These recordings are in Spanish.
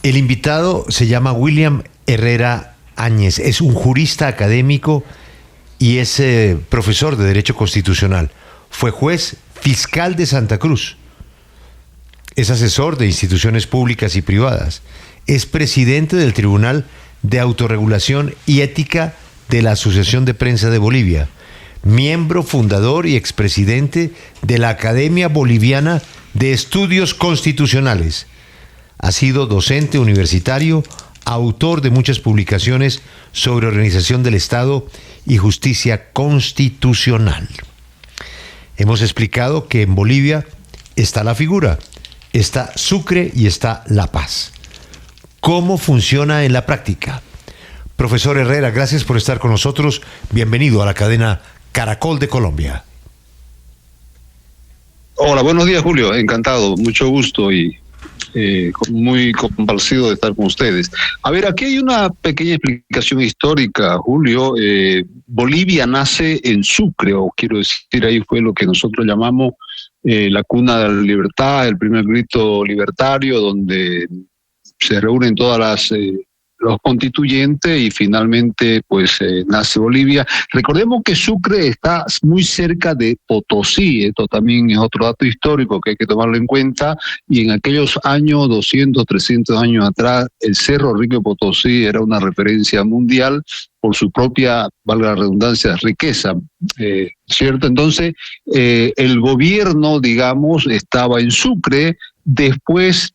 El invitado se llama William Herrera Áñez, es un jurista académico y es profesor de Derecho Constitucional. Fue juez fiscal de Santa Cruz, es asesor de instituciones públicas y privadas, es presidente del Tribunal de Autorregulación y Ética de la Asociación de Prensa de Bolivia, miembro fundador y expresidente de la Academia Boliviana de Estudios Constitucionales. Ha sido docente universitario, autor de muchas publicaciones sobre organización del Estado y justicia constitucional. Hemos explicado que en Bolivia está la figura, está Sucre y está La Paz. ¿Cómo funciona en la práctica? Profesor Herrera, gracias por estar con nosotros. Bienvenido a la cadena Caracol de Colombia. Hola, buenos días, Julio. Encantado, mucho gusto y muy complacido de estar con ustedes. A ver, aquí hay una pequeña explicación histórica, Julio. Bolivia nace en Sucre, o quiero decir, ahí fue lo que nosotros llamamos la cuna de la libertad, el primer grito libertario, donde se reúnen todas los constituyentes y finalmente pues nace Bolivia. Recordemos que Sucre está muy cerca de Potosí, esto también es otro dato histórico que hay que tomarlo en cuenta, y en aquellos años, 200, 300 años atrás, el Cerro Rico de Potosí era una referencia mundial por su propia, valga la redundancia, riqueza, ¿cierto? Entonces, el gobierno, digamos, estaba en Sucre. Después,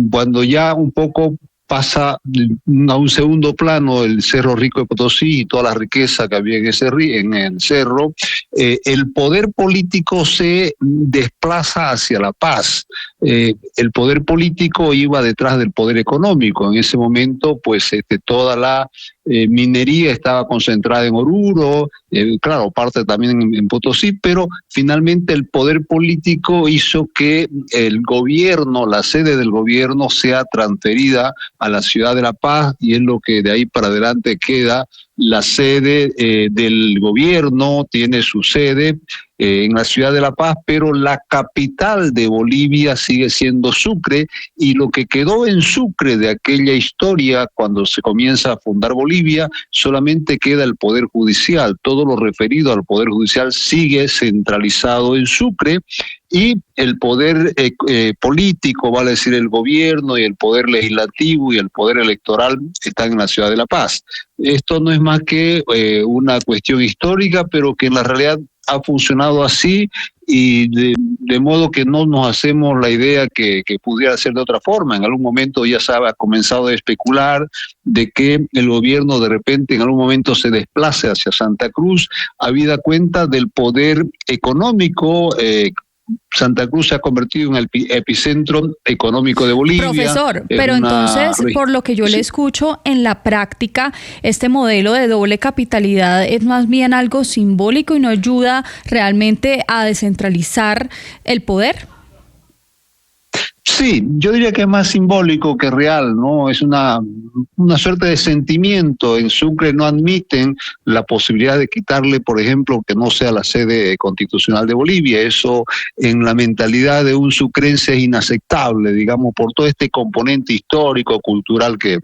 cuando ya un poco pasa a un segundo plano el Cerro Rico de Potosí y toda la riqueza que había en el cerro, el poder político se desplaza hacia La Paz. El poder político iba detrás del poder económico. En ese momento, pues toda la minería estaba concentrada en Oruro, claro, parte también en Potosí, pero finalmente el poder político hizo que el gobierno, la sede del gobierno, sea transferida a la ciudad de La Paz, y es lo que de ahí para adelante queda la sede del gobierno, tiene su sede en la ciudad de La Paz, pero la capital de Bolivia sigue siendo Sucre, y lo que quedó en Sucre de aquella historia cuando se comienza a fundar Bolivia, solamente queda el Poder Judicial. Todo lo referido al Poder Judicial sigue centralizado en Sucre, y el poder político, vale decir el gobierno, y el poder legislativo y el poder electoral están en la ciudad de La Paz. Esto no es más que una cuestión histórica, pero que en la realidad ha funcionado así, y de modo que no nos hacemos la idea que pudiera ser de otra forma. En algún momento ya se ha comenzado a especular de que el gobierno de repente en algún momento se desplace hacia Santa Cruz, habida cuenta del poder económico. Santa Cruz se ha convertido en el epicentro económico de Bolivia. Profesor, pero entonces, por lo que yo le escucho, en la práctica, este modelo de doble capitalidad es más bien algo simbólico y no ayuda realmente a descentralizar el poder. Sí, yo diría que es más simbólico que real, ¿no? Es una suerte de sentimiento. En Sucre no admiten la posibilidad de quitarle, por ejemplo, que no sea la sede constitucional de Bolivia. Eso en la mentalidad de un sucrense es inaceptable, digamos, por todo este componente histórico, cultural que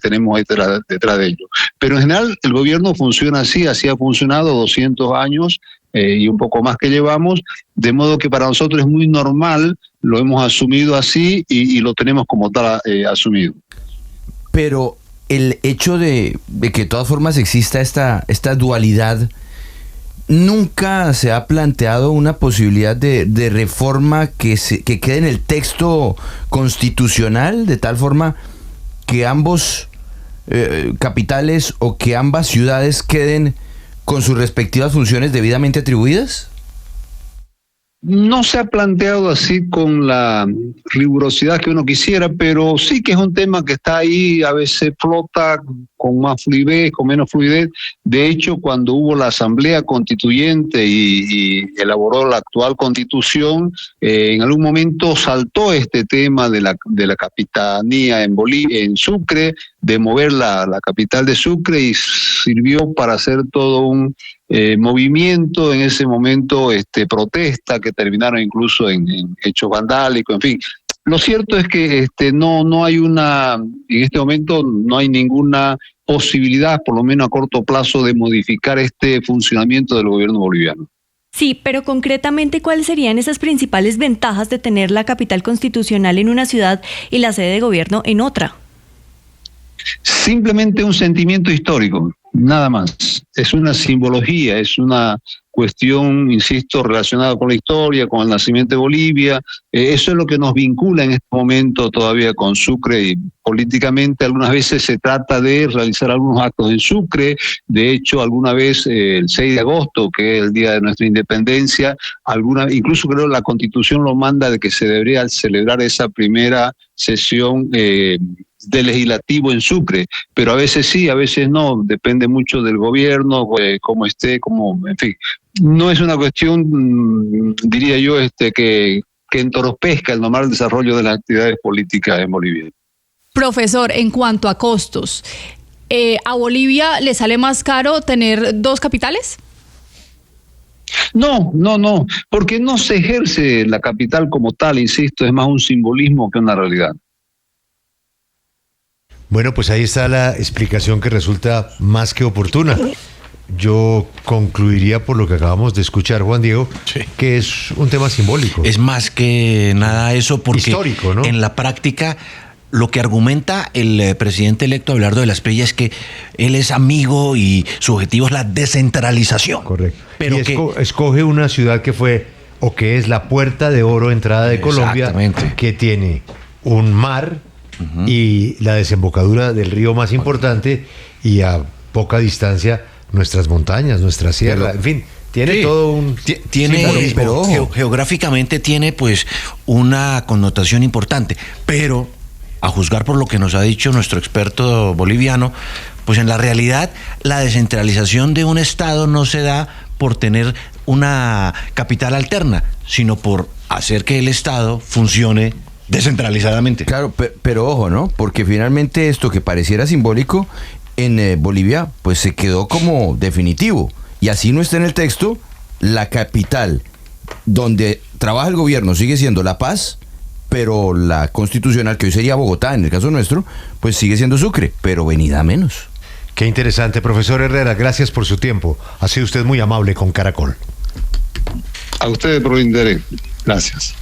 tenemos detrás de ello. Pero en general el gobierno funciona así ha funcionado 200 años y un poco más que llevamos, de modo que para nosotros es muy normal, lo hemos asumido así y lo tenemos como tal asumido. Pero el hecho de que de todas formas exista esta dualidad, ¿nunca se ha planteado una posibilidad de reforma que quede en el texto constitucional, de tal forma que ambos capitales o que ambas ciudades queden con sus respectivas funciones debidamente atribuidas? No se ha planteado así con la rigurosidad que uno quisiera, pero sí que es un tema que está ahí, a veces flota con más fluidez, con menos fluidez. De hecho, cuando hubo la Asamblea Constituyente y elaboró la actual Constitución, en algún momento saltó este tema de la capitanía en Sucre, de mover la capital de Sucre, y sirvió para hacer todo un movimiento en ese momento, protesta, que terminaron incluso en hechos vandálicos, en fin. Lo cierto es que no hay en este momento no hay ninguna posibilidad, por lo menos a corto plazo, de modificar este funcionamiento del gobierno boliviano. Sí, pero concretamente, ¿cuáles serían esas principales ventajas de tener la capital constitucional en una ciudad y la sede de gobierno en otra? Simplemente un sentimiento histórico, nada más. Es una simbología, es una cuestión, insisto, relacionada con la historia, con el nacimiento de Bolivia. Eso es lo que nos vincula en este momento todavía con Sucre, y políticamente algunas veces se trata de realizar algunos actos en Sucre. De hecho, alguna vez el 6 de agosto, que es el día de nuestra independencia, incluso creo la Constitución lo manda de que se debería celebrar esa primera sesión de legislativo en Sucre, pero a veces sí, a veces no, depende mucho del gobierno, cómo esté, en fin, no es una cuestión, diría yo, que entorpezca el normal desarrollo de las actividades políticas en Bolivia. Profesor, en cuanto a costos, ¿a Bolivia le sale más caro tener dos capitales? No, porque no se ejerce la capital como tal, insisto, es más un simbolismo que una realidad. Bueno, pues ahí está la explicación que resulta más que oportuna. Yo concluiría por lo que acabamos de escuchar, Juan Diego, sí, que es un tema simbólico. Es más que nada eso, porque histórico, ¿no? En la práctica lo que argumenta el presidente electo Abelardo de la Espriella es que él es amigo y su objetivo es la descentralización. Correcto. Pero escoge una ciudad que fue o que es la puerta de oro entrada de Colombia, que tiene un mar y la desembocadura del río más importante, y a poca distancia nuestras montañas, nuestra sierra, en fin, tiene todo un geográficamente tiene pues una connotación importante, pero a juzgar por lo que nos ha dicho nuestro experto boliviano, pues en la realidad la descentralización de un estado no se da por tener una capital alterna, sino por hacer que el estado funcione descentralizadamente. Claro, pero ojo, ¿no? Porque finalmente esto que pareciera simbólico en Bolivia, pues se quedó como definitivo. Y así no está en el texto, la capital donde trabaja el gobierno sigue siendo La Paz, pero la constitucional, que hoy sería Bogotá, en el caso nuestro, pues sigue siendo Sucre, pero venida menos. Qué interesante, profesor Herrera, gracias por su tiempo. Ha sido usted muy amable con Caracol. A ustedes por el interés. Gracias.